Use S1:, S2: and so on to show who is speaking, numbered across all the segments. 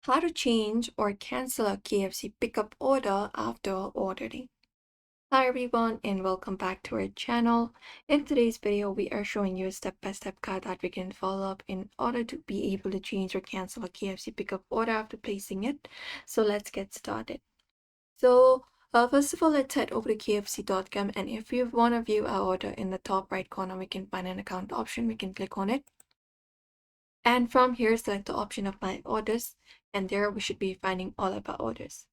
S1: how to change or cancel a KFC pickup order after ordering. Hi everyone and welcome back to our channel. In today's video, we are showing you a step-by-step guide that we can follow up in order to be able to change or cancel a KFC pickup order after placing it. So let's get started. First of all, let's head over to kfc.com, and if you want to view our order, in the top right corner, we can find an account option. We can click on it. And from here, select the option of My Orders, and there we should be finding all of our orders.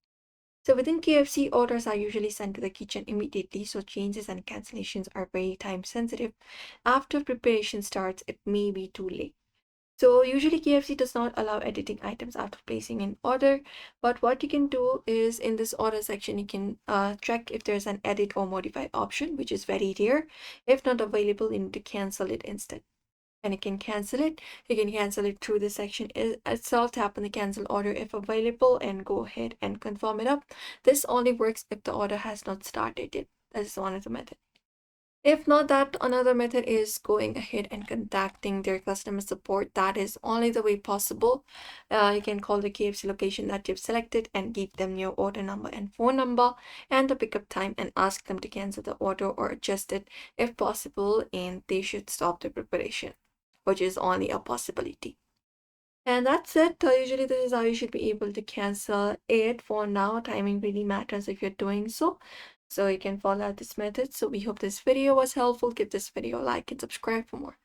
S1: So within KFC, orders are usually sent to the kitchen immediately, so changes and cancellations are very time sensitive. After preparation starts, it may be too late. So usually KFC does not allow editing items after placing an order, but what you can do is in this order section, you can check if there's an edit or modify option, which is very rare. If not available, you need to cancel it instead. And you can cancel it. You can cancel it through the section itself. Tap on the cancel order if available and go ahead and confirm it up. This only works if the order has not started yet. That is one of the method. If not that, another method is going ahead and contacting their customer support. That is only the way possible. You can call the KFC location that you've selected and give them your order number and phone number and the pickup time and ask them to cancel the order or adjust it if possible, and they should stop the preparation, which is only a possibility. And that's it. Usually this is how you should be able to cancel it. For now, timing really matters if you're doing so. So you can follow this method. So we hope this video was helpful. Give this video a like and subscribe for more.